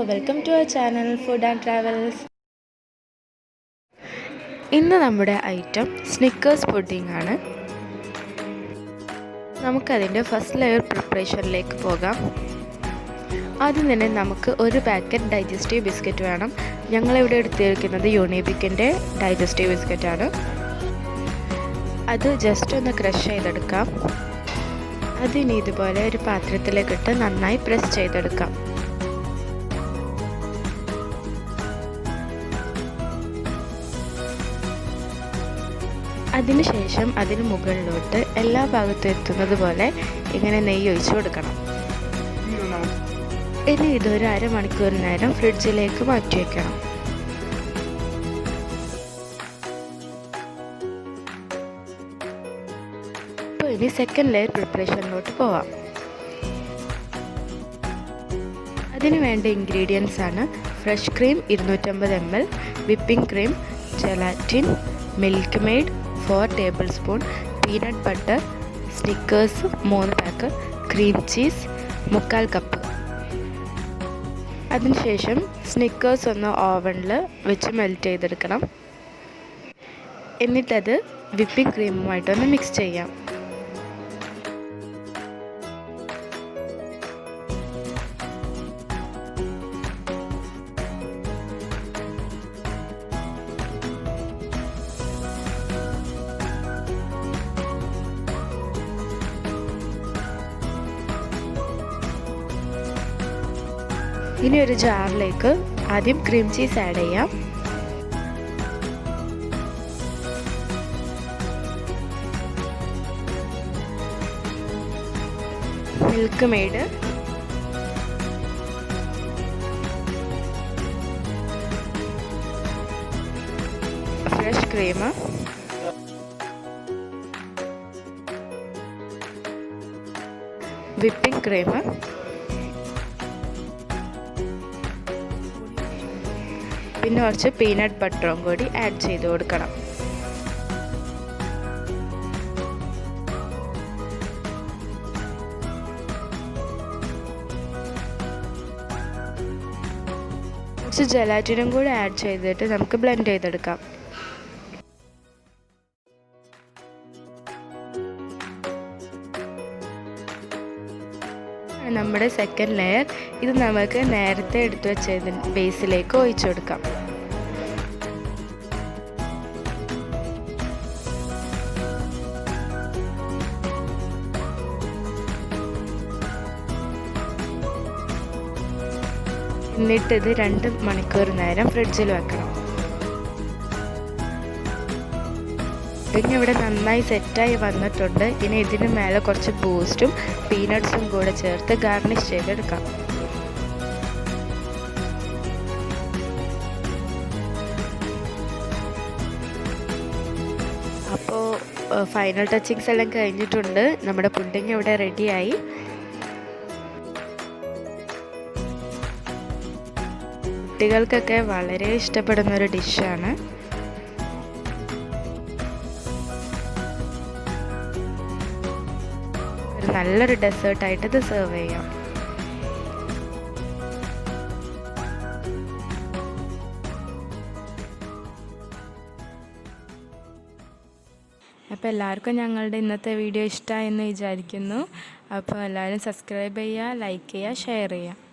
welcome to our channel Food and Travels. ഇന്ന് നമ്മുടെ item Snickers pudding ആണ്. നമുക്കതിൻ്റെ ഫസ്റ്റ് ലെയർ പ്രിപ്പറേഷനിലേക്ക് പോകാം. ആദ്യം തന്നെ നമുക്ക് ഒരു പാക്കറ്റ് ഡൈജസ്റ്റീവ് ബിസ്ക്കറ്റ് വേണം. ഞങ്ങളിവിടെ എടുത്തിരിക്കുന്നത് യൂണിബിക്കിൻ്റെ ഡൈജസ്റ്റീവ് ബിസ്ക്കറ്റാണ്. അത് ജസ്റ്റ് ഒന്ന് ക്രഷ് ചെയ്തെടുക്കാം. അതിന് ഇതുപോലെ ഒരു പാത്രത്തിലേക്കിട്ട് നന്നായി പ്രസ് ചെയ്തെടുക്കാം. അതിനുശേഷം അതിന് മുകളിലോട്ട് എല്ലാ ഭാഗത്തും എത്തുന്നത് പോലെ ഇങ്ങനെ നെയ്യ് ഒഴിച്ചു കൊടുക്കണം. ഇനി ഇതൊരു അരമണിക്കൂർ നേരം ഫ്രിഡ്ജിലേക്ക് മാറ്റി വയ്ക്കണം. അപ്പോൾ ഇനി സെക്കൻഡ് ലെയർ പ്രിപ്പറേഷനിലോട്ട് പോവാം. അതിന് വേണ്ട ഇൻഗ്രീഡിയൻസ് ആണ് fresh cream 250 ml, whipping cream, gelatin, Milkmaid 4 tablespoon, peanut butter, Snickers 3 pack, cream cheese 3/4 cup. അതിനുശേഷം സ്നിക്കേഴ്സ് ഒന്ന് ഓവനിൽ വെച്ച് മെൽറ്റ് ചെയ്തെടുക്കണം. എന്നിട്ടത് വിപ്പിംഗ് ക്രീമുമായിട്ടൊന്ന് മിക്സ് ചെയ്യാം. ഇനി ഒരു ജാറിലേക്ക് ആദ്യം ക്രീം ചീസ് ആഡ് ചെയ്യാം. Milk made, fresh cream, whipping cream, പിന്നെ കുറച്ച് പീനട്ട് ബട്ടറും കൂടി ആഡ് ചെയ്ത് കൊടുക്കണം. കുറച്ച് ജെലാറ്റിനും കൂടി ആഡ് ചെയ്തിട്ട് നമുക്ക് ബ്ലെൻഡ് ചെയ്തെടുക്കാം. നമ്മുടെ സെക്കൻഡ് ലെയർ ഇത് നമുക്ക് നേരത്തെ എടുത്തു വെച്ചതിന് ബേസിലേക്ക് ഒഴിച്ചു കൊടുക്കാം. എന്നിട്ടിത് 2 മണിക്കൂർ നേരം ഫ്രിഡ്ജിൽ വെക്കണം. പുഡിംഗ് ഇവിടെ നന്നായി സെറ്റായി വന്നിട്ടുണ്ട്. ഇനി ഇതിന് മേലെ കുറച്ച് ബൂസ്റ്റും പീനട്ട്സും കൂടെ ചേർത്ത് ഗാർണിഷ് ചെയ്തെടുക്കാം. അപ്പോൾ ഫൈനൽ ടച്ചിങ്സ് എല്ലാം കഴിഞ്ഞിട്ടുണ്ട്. നമ്മുടെ പുഡിംഗ് ഇവിടെ റെഡിയായി. കുട്ടികൾക്കൊക്കെ വളരെ ഇഷ്ടപ്പെടുന്നൊരു ഡിഷാണ്. നല്ലൊരു ഡെസേർട്ടായിട്ട് ഇത് സെർവ് ചെയ്യാം. അപ്പോൾ എല്ലാവർക്കും ഞങ്ങളുടെ ഇന്നത്തെ വീഡിയോ ഇഷ്ടമായെന്ന് വിചാരിക്കുന്നു. അപ്പോൾ എല്ലാവരും സബ്സ്ക്രൈബ് ചെയ്യുക, ലൈക്ക് ചെയ്യുക, ഷെയർ ചെയ്യുക.